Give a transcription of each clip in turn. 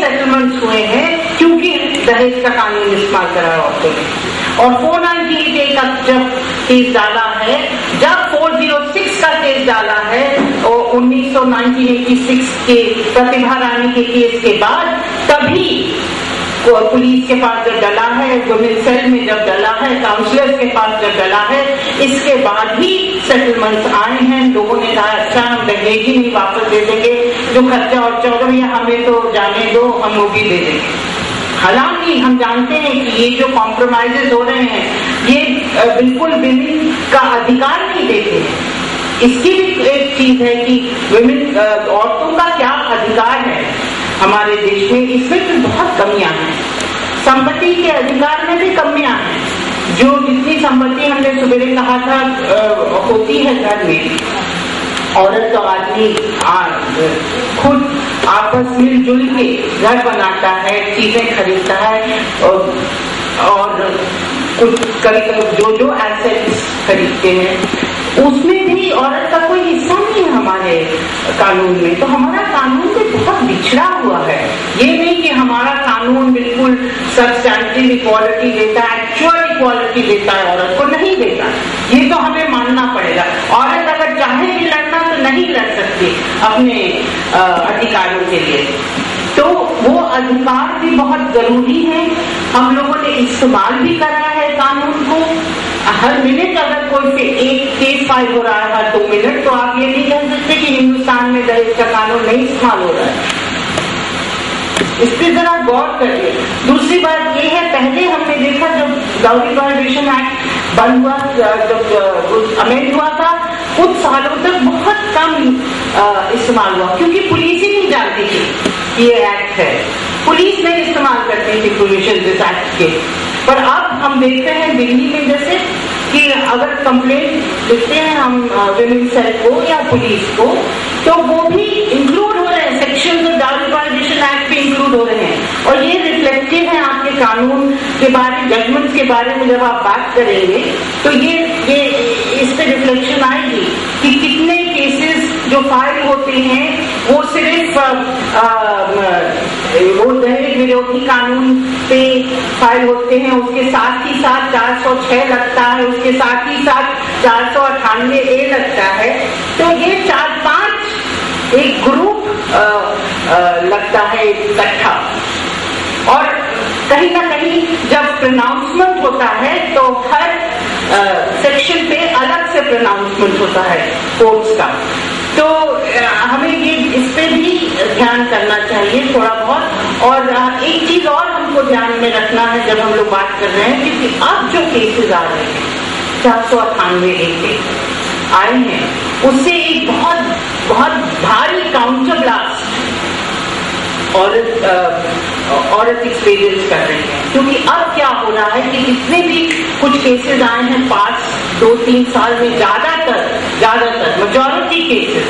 Settlements हुए हैं क्योंकि दहेज का कानून इस्तेमाल करा है औरतों ने। और 498 का जब केस डाला है, जब 406 का केस डाला है और 1986 के प्रतिभा रानी के केस के बाद, तभी पुलिस के पास जब डला है, वुमेन सेल में जब डला है, काउंसलर्स के पास जब डला है, इसके बाद ही सेटलमेंट्स आए हैं। लोगों ने कहा अच्छा हम दहेज ही नहीं वापस दे देंगे, जो खर्चा और चौदह भैया हमें तो जाने दो, हम वो भी दे देंगे। हालांकि हम जानते हैं कि ये जो कॉम्प्रोमाइजेस हो रहे हैं ये बिल्कुल विमेन का अधिकार नहीं देते हैं। इसकी भी एक चीज है कि विमेन औरतों का क्या अधिकार है हमारे देश में, इसमें तो बहुत कमियां हैं। संपत्ति के अधिकार में भी कमियां हैं। जो जितनी संपत्ति हमने सुबह कहा था होती है घर में, औरत और आदमी खुद आपस मिलजुल के घर बनाता है, चीजें खरीदता है और कुछ कभी जो एसेट्स खरीदते हैं उसमें भी औरत का कोई हिस्सा नहीं है हमारे कानून में। तो हमारा कानून भी बहुत बिछड़ा हुआ है। ये नहीं कि हमारा कानून बिल्कुल सब्सटैंटिव इक्वालिटी देता है, एक्चुअल इक्वालिटी देता है, औरत को नहीं देता। ये तो हमें मानना पड़ेगा। औरत अगर चाहे भी लड़ना तो नहीं लड़ सकती अपने अधिकारों के लिए। तो वो अधिकार भी बहुत जरूरी है। हम लोगों ने इस्तेमाल भी करा है कानून को। हर मिनट अगर कोई से एक केस फाइल हो रहा है हर 2 मिनट, तो आप ये नहीं कह सकते कि हिंदुस्तान में दहेज का कानून नहीं इस्तेमाल हो रहा है। इस पर जरा गौर करिए। दूसरी बात ये है, पहले हमने देखा जब डाउरी प्रोहिबिशन एक्ट बंद हुआ, जब अमेंड हुआ था, कुछ सालों तक बहुत कम इस्तेमाल हुआ क्योंकि पुलिस ही नहीं जानती थी कि ये एक्ट है। पुलिस नहीं इस्तेमाल करती थी प्रोविजन इस एक्ट के। पर अब हम देखते हैं दिल्ली में जैसे कि अगर कंप्लेंट लिखते हैं हम विमेन सेल को या पुलिस को, तो वो भी इंक्लूड हो रहे हैं, section of dowry prohibition act पे इंक्लूड हो रहे हैं। और ये रिफ्लेक्टिव है आपके कानून के बारे, जजमेंट के बारे में जब आप बात करेंगे तो ये इस पे रिफ्लेक्शन आएगी कि कितने केसेस जो फाइल होते हैं वो सिर्फ वो दहेज विरोधी कानून पे फाइल होते हैं, उसके साथ ही साथ 406 लगता है, उसके साथ ही साथ 498A लगता है। तो ये 4-5 एक ग्रुप लगता है इकट्ठा। और कहीं ना कहीं जब प्रोनाउंसमेंट होता है तो हर सेक्शन पे अलग से प्रोनाउंसमेंट होता है कोर्ट्स का। तो हमें ये इस पे भी ध्यान करना चाहिए थोड़ा बहुत। और एक चीज और हमको ध्यान में रखना है जब हम लोग बात कर रहे हैं, क्योंकि अब जो केसेस आ रहे हैं 498A आए हैं, उससे एक बहुत भारी काउंटर ब्लास्ट औरत एक्सपीरियंस कर रही है। क्योंकि अब क्या हो रहा है कि जितने भी कुछ केसेस आए हैं 2-3 साल में, ज्यादातर मेजॉरिटी केसेस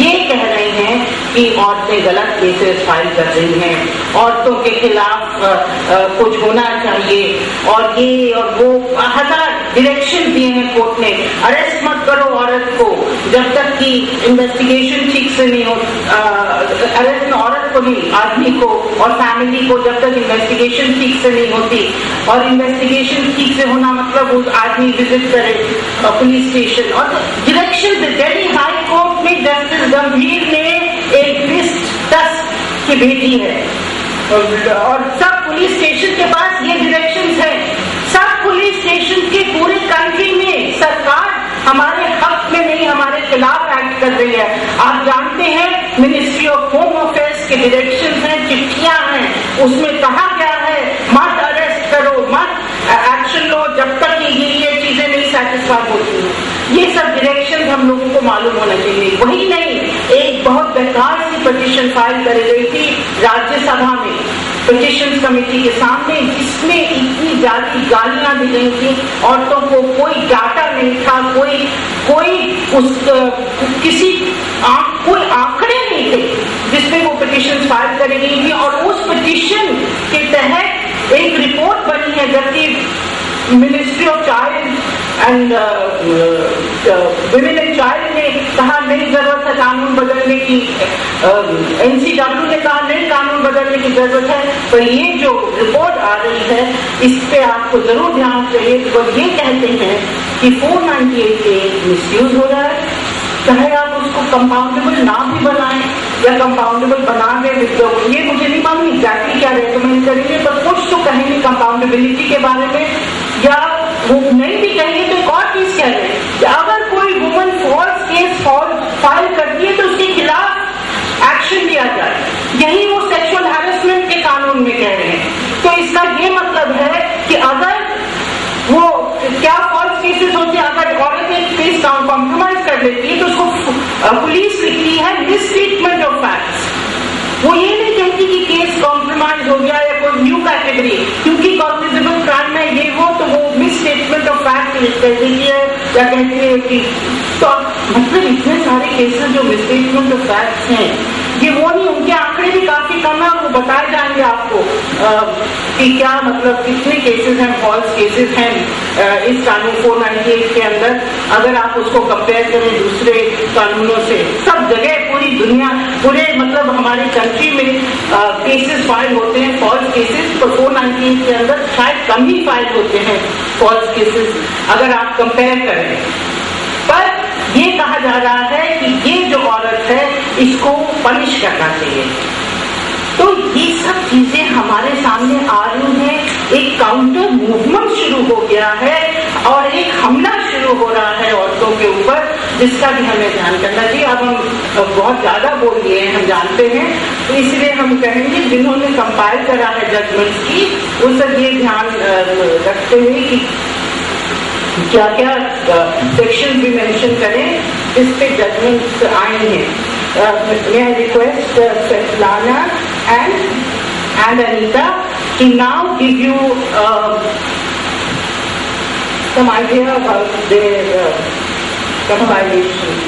ये कह रहे हैं कि औरतें गलत केसेस फाइल कर रही हैं, औरतों के खिलाफ कुछ होना चाहिए, और ये और वो 1000 डायरेक्शन दिए हैं कोर्ट ने। अरेस्ट मत करो औरत को जब तक कि इन्वेस्टिगेशन ठीक से नहीं हो, अरेस्ट औरत को नहीं, आदमी को और फैमिली को जब तक इन्वेस्टिगेशन ठीक से नहीं होती। और इन्वेस्टिगेशन ठीक से होना मतलब उस आदमी विजिट करे पुलिस स्टेशन। और डायरेक्शन दिल्ली हाई कोर्ट में जस्टिस गंभीर ने एक लिस्ट 10 की भेजी है, और सब पुलिस स्टेशन के पास ये डायरेक्शंस है। सब पुलिस स्टेशन के पूरे कंट्री में सरकार हमारे हक में नहीं, हमारे खिलाफ एक्ट कर रही है। आप जानते हैं मिनिस्ट्री ऑफ होम अफेयर्स के डायरेक्शंस हैं, चिट्ठियां हैं, उसमें कहा गया है मत अरेस्ट करो, मत एक्शन लो जब तक ये चीजें नहीं सेटिस्फाई होती हैं। ये सब डायरेक्शन हम लोगों को मालूम होना चाहिए। वही नहीं, एक बहुत बेकार सी पिटीशन फाइल करी गई थी राज्यसभा में पिटीशन कमेटी के सामने, जिसमें इतनी ज्यादा गालियां दी गई थी औरतों को। कोई डाटा नहीं था, कोई आंकड़े नहीं थे जिसमें वो पिटीशन फाइल करी गई थी। और उस पिटीशन के तहत एक रिपोर्ट बनी है, जबकि ministry of child and women and child ने कहा नहीं जरूरत है कानून बदलने की, NCW ने कहा नहीं कानून बदलने की जरूरत है। पर ये जो रिपोर्ट आ रही है इस पे आपको जरूर ध्यान चाहिए। वो ये कहते हैं कि 498A मिसयूज हो रहा है, चाहे आप उसको कंपाउंडेबल ना भी बनाएं या कंपाउंडेबल बना दें, ये मुझे नहीं मालूम एग्जैक्टली क्या रेकमेंड करेंगे, पर कुछ तो कहेंगे कंपाउंडेबिलिटी के बारे में, या वो नहीं भी कहेंगे तो एक और चीज कह रहे हैं कि अगर कोई वुमन फॉल्स केस फाइल करती है तो उसके खिलाफ एक्शन लिया जाए। यही वो सेक्सुअल हैरेसमेंट के कानून में कह रहे हैं। तो इसका ये मतलब है कि अगर वो क्या फॉल्स केसेस होते हैं, अगर औरत एक केस कॉम्प्रोमाइज कर लेती है तो उसको पुलिस लिखती है मिसस्टेटमेंट ऑफ फैक्ट्स। वो ये नहीं कहती कि केस कॉम्प्रोमाइज हो गया या कोई न्यू कैटेगरी, क्योंकि कॉग्निजेबल क्राइम है ये वो, तो वो मिसस्टेटमेंट ऑफ फैक्ट कहती है या कहती है कि तो मतलब इतने सारे केसेस जो मिसस्टेटमेंट ऑफ फैक्ट्स हैं ये वो नहीं, उनके आंकड़े भी काफी कम है, वो बताए जाएंगे आपको कि क्या मतलब कितने केसेस हैं, फॉल्स केसेस हैं इस कानून 498 के अंदर। अगर आप उसको कंपेयर करें दूसरे कानूनों से, सब जगह पूरी दुनिया पूरे मतलब हमारी कंट्री में केसेस फाइल होते हैं फॉल्स केसेस, तो 498 के अंदर शायद कम ही फाइल होते हैं फॉल्स केसेस अगर आप कंपेयर करें। पर ये कहा जा रहा है कि ये जो औरत है इसको पनिश करना चाहिए। तो ये सब चीजें हमारे सामने आ रही हैं, एक काउंटर मूवमेंट शुरू हो गया है और एक हमला शुरू हो रहा है औरतों के ऊपर, जिसका भी हमें ध्यान करना चाहिए। अब हम बहुत ज्यादा बोल दिए हैं, हम जानते हैं, तो इसलिए हम कहेंगे जिन्होंने कंपाइल करा है जजमेंट्स की उन सब ये ध्यान रखते हुए कि क्या क्या सेक्शन भी मेंशन करें जिस पे जजमेंट्स आए हैं। मैं request Svetlana and Anita to now give you some idea about their compilation.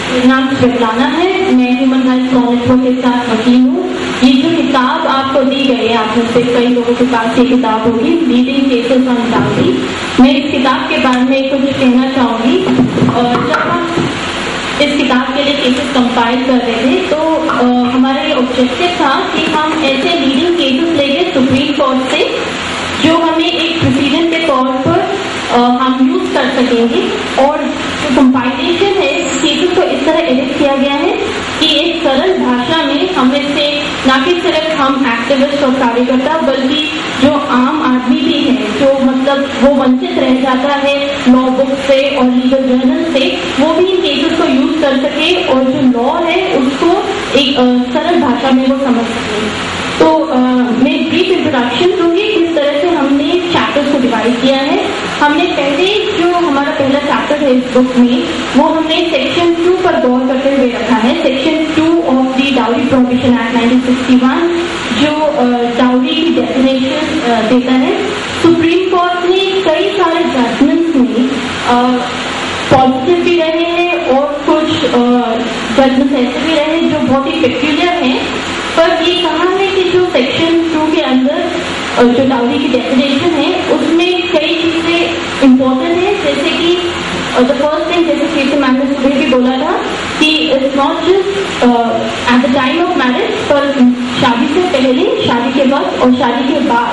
मेरा नाम स्वेतलाना है, मैं ह्यूमन राइट्स लॉ नेटवर्क के साथ वकील हूँ। ये जो किताब आपको दी गई है, आप में से कई लोगों के पास ये किताब होगी, लीडिंग केसेस ऑन डाउरी। मैं इस किताब के बारे में कुछ कहना चाहूंगी। जब हम इस किताब के लिए केसेस कंपाइल कर रहे थे तो हमारा ये ऑब्जेक्टिव था कि हम ऐसे लीडिंग केसेस लेंगे सुप्रीम कोर्ट से जो हमें एक प्रेसिडेंट के तौर पर हम यूज कर सकेंगे। और जो कंपाइलेशन है केसेस को इस तरह एडिट किया गया है कि एक सरल भाषा में हमें से न कि सिर्फ हम एक्टिविस्ट और कार्यकर्ता बल्कि जो आम आदमी भी है जो मतलब वो वंचित रह जाता है लॉ बुक से और लीगल जर्नल से, वो भी इन केसेस को यूज कर सके और जो लॉ है उसको एक सरल भाषा में वो समझ सके। तो मैं ब्रीफ इंट्रोडक्शन दूंगी किस तरह से हमने चैप्टर्स को डिवाइड किया है। हमने पहले जो हमारा पहला चैप्टर है इस बुक में वो हमने सेक्शन 2 पर गौर करते हुए रखा है। Section 2 of the dowry prohibition act 1961 जो डाउरी की डेफिनेशन देता है। सुप्रीम कोर्ट ने कई सारे जजमेंट्स में पॉजिटिव भी रहे हैं और कुछ जजमेंट्स ऐसे भी रहे जो बहुत ही पेक्यूलियर हैं। पर ये कहा है कि जो सेक्शन 2 के अंदर जो डाउरी की डेफिनेशन है उसमें कई चीजें इम्पोर्टेंट है, जैसे कि द फर्स्ट थिंग जैसे केसी मैम ने सुबह भी बोला था कि it's not just at the time of marriage, पर शादी से पहले, शादी के वक्त और शादी के बाद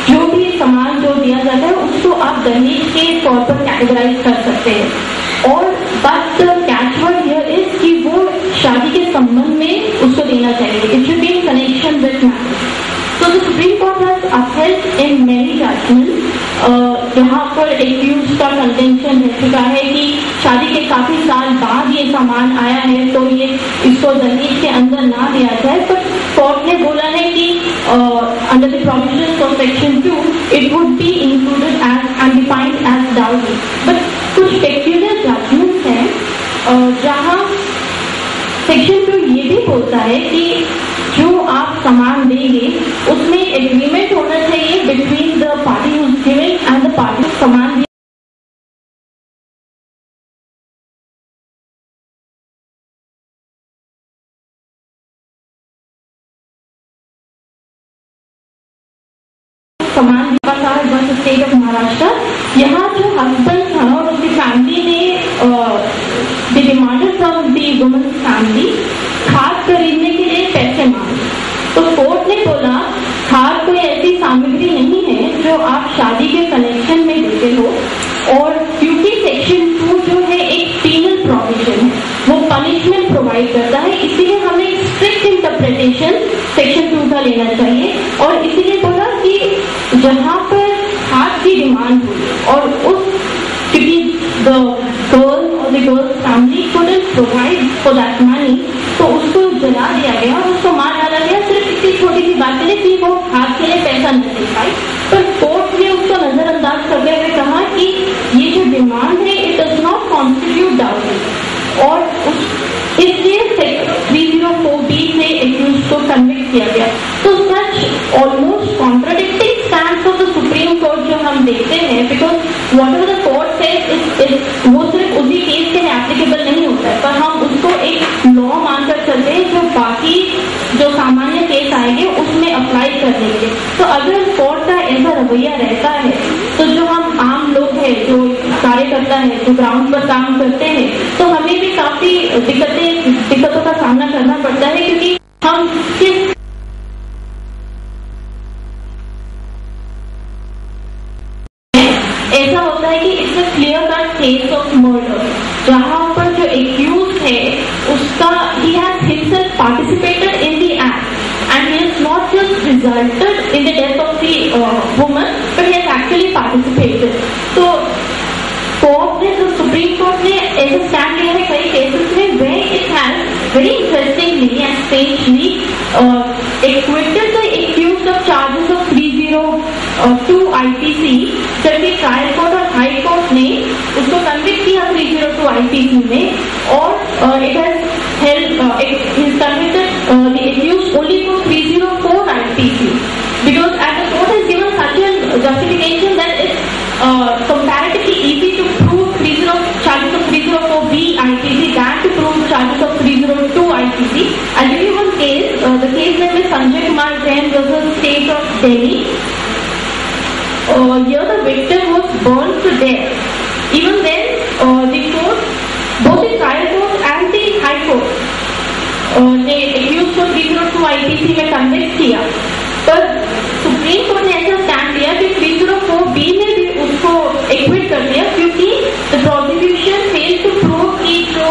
जो भी सामान जो दिया जाता है उसको आप दहेज के तौर पर कैटेगराइज कर सकते हैं। और बट कैचवर्ड हियर इज कि वो शादी के संबंध में उसको देना चाहिए। It should be in connection with marriage. तो the Supreme Court has upheld in many judgments यहाँ पर एक्यूज का कंटेंशन रह चुका है कि शादी के काफी साल बाद ये सामान आया है तो ये इसको दहेज के अंदर ना दिया जाए। पर कोर्ट ने बोला है कि under the provisions of section 2 it would be included as and defined as dowry. But कुछ पेक्यूलियर जजमेंट्स हैं जहाँ सेक्शन 2 ये भी बोलता है कि जो आप सामान देंगे उसमें एग्रीमेंट होना चाहिए between the party who is giving and the party सामान समान बस स्टेट ऑफ महाराष्ट्र। यहाँ जो हस्बैंड था और उसकी फैमिली ने demanded from the woman family खाद खरीदने के लिए पैसे मांगे, तो कोर्ट ने आप शादी के कनेक्शन में देते हो, और क्योंकि सेक्शन 2 जो है एक पीनल प्रोविजन है, वो पनिशमेंट प्रोवाइड करता है, इसीलिए हमें स्ट्रिक्ट इंटरप्रिटेशन सेक्शन 2 का लेना चाहिए। और इसीलिए बोला कि जहाँ पर हाथ की डिमांड हुई और उस क्योंकि द गर्ल और the girls family couldn't provide for that money, तो उसको जला दिया गया और उसको मार डाला गया सिर्फ इतनी छोटी सी बात है कि वो हाथ के लिए पैसा नहीं दे पाई। पर कोर्ट ने उसको नजरअंदाज करते हुए कहा कि ये जो डिमांड है it does not constitute dowry, और इसलिए 304B से एक्यूज को कन्विक्ट किया गया। तो such almost contradicting stand of the Supreme Court जो हम देखते हैं, because whatever the court says वो सिर्फ उसी केस के लिए एप्लीकेबल नहीं होता है, पर हम उसको एक लॉ मानकर चलते हैं जो बाकी जो सामान्य केस आएंगे उसमें अप्लाई कर देंगे। तो अगर कोर्ट का ऐसा रवैया रहता है तो जो हम आम लोग हैं, जो कार्यकर्ता है, जो ग्राउंड पर काम करते हैं, तो हमें भी काफी दिक्कतों का सामना करना पड़ता है, क्योंकि हम किस ऐसा होता है कि it's a clear cut case of murder, जहां पर जो एक्यूज है उसका he has himself participated in the act and he has not just resulted in the death of the woman, but he has actually participated. So court ने, तो supreme court ने ऐसा stand लिया है कई केसेस में, where it has very interestingly and strangely acquitted the accused of charges of 302 IPC, जबकि trial court और हाई कोर्ट ने उसको कन्विक्ट किया 302 IPC में, और it has held it is convicted the accused only for 304 IPC, because as the court has given such a justification that it's comparatively easy to prove charges of 304B IPC than to prove charges of 302 IPC. I'll give you one case. The case name is Sanjay Kumar Jain versus State of Delhi. Here the victim was burned to death. Even then, the court, both the trial court and the high court, ने accused को 302 IPC में convict किया, पर supreme court ने ऐसा stand लिया कि 304B में भी उसको एक्विट कर दिया, क्योंकि the prosecution failed to prove कि जो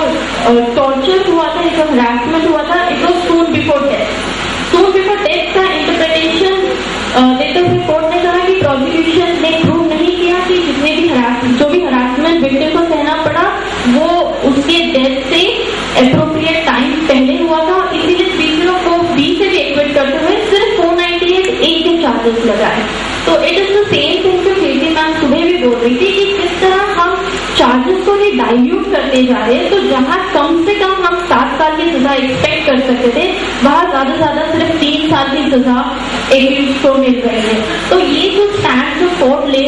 टॉर्चर हुआ था, जो हरासमेंट हुआ था, it was soon before death. Soon before death का इंटरप्रिटेशन देते हुए कोर्ट ने कहा कि प्रोसिक्यूशन ने प्रूव नहीं किया कि जितने भी जो भी हरासमेंट विक्टिम को सहना पड़ा वो उसके डेथ से एप्रोप्रिएट टाइम पहले हुआ था, इसीलिए 304B से भी एक्विट करते हुए सिर्फ 498A के चार्जेस लगाए। तो it is the same thing जो केटी मैम सुबह भी बोल रही थी कि किस तरह हम चार्जेस को ही डाइल्यूट करते जा रहे हैं। तो जहाँ कम से कम हम 7 साल की सजा एक्सपेक्ट कर सकते थे, वहाँ ज्यादा से ज्यादा सिर्फ 3 साल की सजा एक्यूज को मिल रही है। तो ये जो स्टैंड जो कोर्ट ले